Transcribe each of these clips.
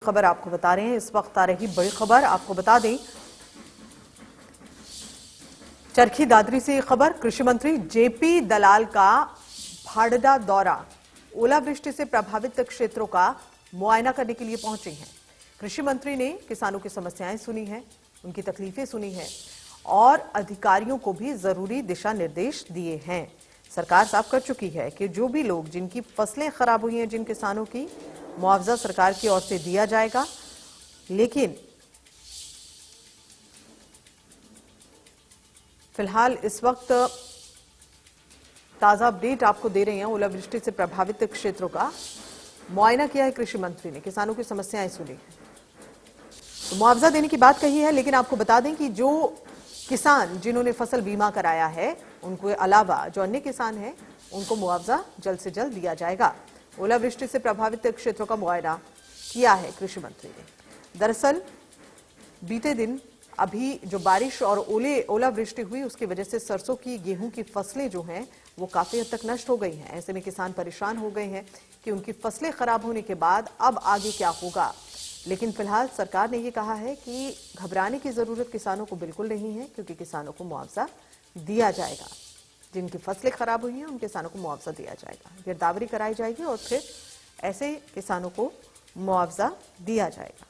खबर आपको बता रहे हैं। इस वक्त आ रही बड़ी खबर आपको बता दें, चरखी दादरी से खबर। कृषि मंत्री जेपी दलाल का भाडदा दौरा, ओलावृष्टि से प्रभावित क्षेत्रों का मुआयना करने के लिए पहुंचे हैं। कृषि मंत्री ने किसानों की समस्याएं सुनी हैं, उनकी तकलीफें सुनी हैं और अधिकारियों को भी जरूरी दिशा निर्देश दिए हैं। सरकार साफ कर चुकी है कि जो भी लोग जिनकी फसलें खराब हुई हैं, जिन किसानों की, मुआवजा सरकार की ओर से दिया जाएगा। लेकिन फिलहाल इस वक्त ताजा अपडेट आपको दे रहे हैं। ओलावृष्टि से प्रभावित क्षेत्रों का मुआयना किया है कृषि मंत्री ने, किसानों की समस्याएं सुनी हैं, तो मुआवजा देने की बात कही है। लेकिन आपको बता दें कि जो किसान जिन्होंने फसल बीमा कराया है, उनको अलावा जो अन्य किसान हैं, उनको मुआवजा जल्द से जल्द दिया जाएगा। ओलावृष्टि से प्रभावित क्षेत्रों का मुआयना किया है कृषि मंत्री ने। दरअसल बीते दिन अभी जो बारिश और ओलावृष्टि हुई, उसकी वजह से सरसों की, गेहूं की फसलें जो हैं वो काफी हद तक नष्ट हो गई हैं। ऐसे में किसान परेशान हो गए हैं कि उनकी फसलें खराब होने के बाद अब आगे क्या होगा। लेकिन फिलहाल सरकार ने ये कहा है कि घबराने की जरूरत किसानों को बिल्कुल नहीं है, क्योंकि किसानों को मुआवजा दिया जाएगा। जिनकी फसलें खराब हुई हैं उन किसानों को मुआवजा दिया जाएगा, गिरदावरी कराई जाएगी और फिर ऐसे किसानों को मुआवजा दिया जाएगा।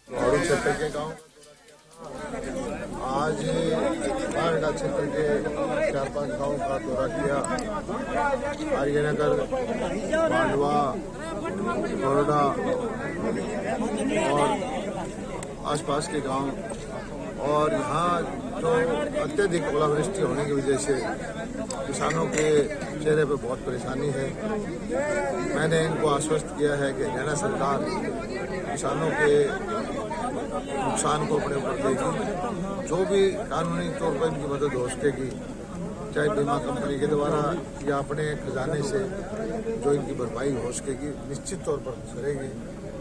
और क्षेत्र के गांव आज बारडा क्षेत्र के 4-5 गांवों का दौरा किया। आर्यनगर, मांडवा, कोरडा और आसपास के गांव, और यहाँ जो अत्यधिक ओलावृष्टि होने की वजह से किसानों के चेहरे पर बहुत परेशानी है। मैंने इनको आश्वस्त किया है कि हरियाणा सरकार किसानों के नुकसान को अपने ऊपर लेगी। जो भी कानूनी तौर पर इनकी मदद हो सकेगी, चाहे बीमा कंपनी के द्वारा या अपने खजाने से जो इनकी भरपाई हो सकेगी, निश्चित तौर पर करेंगे।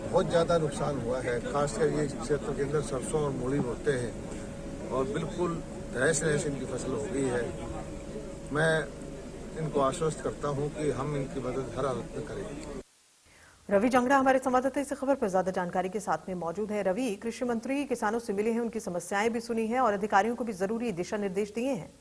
बहुत ज़्यादा नुकसान हुआ है, खासकर ये क्षेत्र के अंदर सरसों और मूली बोते हैं और बिल्कुल तहस नहस इनकी फसल हो गई है। मैं इनको आश्वस्त करता हूँ कि हम इनकी मदद हर हालत में करेंगे। रवि जंगड़ा हमारे संवाददाता इस खबर पर ज्यादा जानकारी के साथ में मौजूद है। रवि, कृषि मंत्री किसानों से मिले हैं, उनकी समस्याएं भी सुनी हैं और अधिकारियों को भी जरूरी दिशा निर्देश दिए हैं।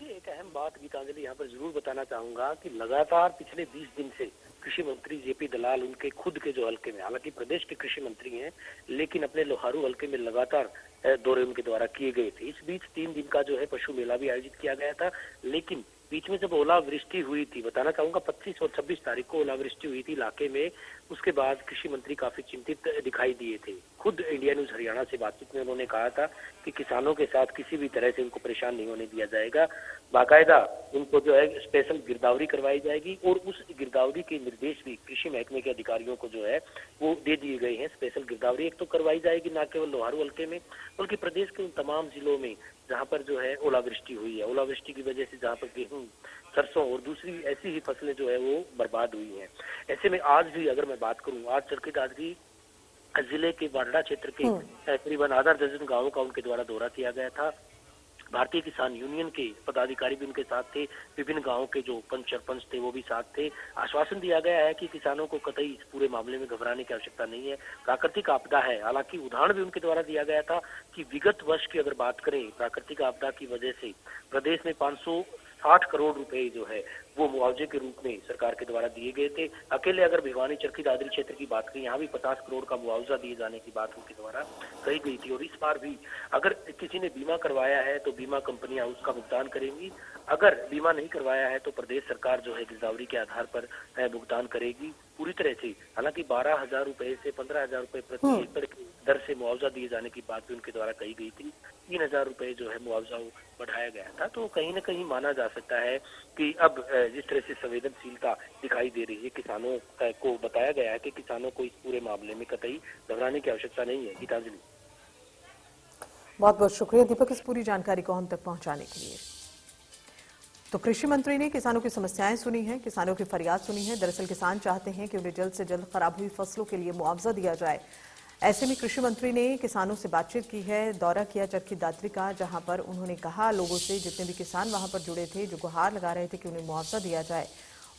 एक अहम बात गीतांजलि यहाँ पर जरूर बताना चाहूंगा कि लगातार पिछले 20 दिन से कृषि मंत्री जेपी दलाल उनके खुद के जो हल्के में, हालांकि प्रदेश के कृषि मंत्री हैं, लेकिन अपने लोहारू हल्के में लगातार दौरे उनके द्वारा किए गए थे। इस बीच 3 दिन का जो है पशु मेला भी आयोजित किया गया था। लेकिन बीच में जब ओलावृष्टि हुई थी, बताना चाहूंगा 25 और 26 तारीख को ओलावृष्टि हुई थी इलाके में, उसके बाद कृषि मंत्री काफी चिंतित दिखाई दिए थे। खुद इंडिया न्यूज हरियाणा से बातचीत में उन्होंने कहा था कि किसानों के साथ किसी भी तरह से उनको परेशान नहीं होने दिया जाएगा, बाकायदा उनको जो है स्पेशल गिरदावरी करवाई जाएगी और उस गिरदावरी के निर्देश भी कृषि महकमे के अधिकारियों को जो है वो दे दिए गए हैं। स्पेशल गिरदावरी एक तो करवाई जाएगी न केवल लोहारू हल्के में, बल्कि प्रदेश के उन तमाम जिलों में जहां पर जो है ओलावृष्टि हुई है। ओलावृष्टि की वजह से जहां पर गेहूं, सरसों और दूसरी ऐसी ही फसलें जो है वो बर्बाद हुई हैं। ऐसे में आज भी अगर मैं बात करूं, आज चरखी दादरी जिले के बारडा क्षेत्र के करीबन आधा दर्जन गांवों का उनके द्वारा दौरा किया गया था। भारतीय किसान यूनियन के पदाधिकारी भी उनके साथ थे, विभिन्न गांवों के जो पंच सरपंच थे वो भी साथ थे। आश्वासन दिया गया है कि किसानों को कतई इस पूरे मामले में घबराने की आवश्यकता नहीं है। प्राकृतिक आपदा है, हालांकि उदाहरण भी उनके द्वारा दिया गया था कि विगत वर्ष की अगर बात करें, प्राकृतिक आपदा की वजह से प्रदेश में 560 करोड़ रुपए जो है वो मुआवजे के रूप में सरकार के द्वारा दिए गए थे। अकेले अगर भिवानी चरखी दादरी क्षेत्र की बात करें, यहाँ भी 50 करोड़ का मुआवजा दिए जाने की बात उनके द्वारा कही गई थी। और इस बार भी अगर किसी ने बीमा करवाया है तो बीमा कंपनियां उसका भुगतान करेंगी, अगर बीमा नहीं करवाया है तो प्रदेश सरकार जो है गिरदावरी के आधार पर भुगतान करेगी पूरी तरह से। हालांकि 12,000 रुपए से 15,000 रुपए प्रति एकड़ की दर से मुआवजा दिए जाने की बात भी उनके द्वारा कही गई थी। 3,000 रुपए जो है मुआवजा बढ़ाया गया था। तो कहीं न कहीं माना जा सकता है कि अब जिस तरह से संवेदनशीलता दिखाई दे रही है, किसानों को बताया गया है कि किसानों को इस पूरे मामले में कतई घबराने की आवश्यकता नहीं है। गीतांजलि, बहुत बहुत शुक्रिया दीपक इस पूरी जानकारी को हम तक पहुंचाने के लिए। तो कृषि मंत्री ने किसानों की समस्याएं सुनी हैं, किसानों की फरियाद सुनी है। दरअसल किसान चाहते हैं कि उन्हें जल्द से जल्द खराब हुई फसलों के लिए मुआवजा दिया जाए। ऐसे में कृषि मंत्री ने किसानों से बातचीत की है, दौरा किया चरखी दादरी का, जहां पर उन्होंने कहा लोगों से, जितने भी किसान वहां पर जुड़े थे, जो गुहार लगा रहे थे कि उन्हें मुआवजा दिया जाए,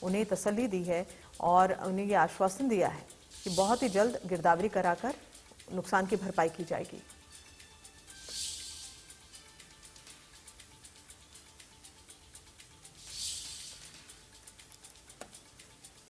उन्हें तसल्ली दी है और उन्हें ये आश्वासन दिया है कि बहुत ही जल्द गिरदावरी कराकर नुकसान की भरपाई की जाएगी।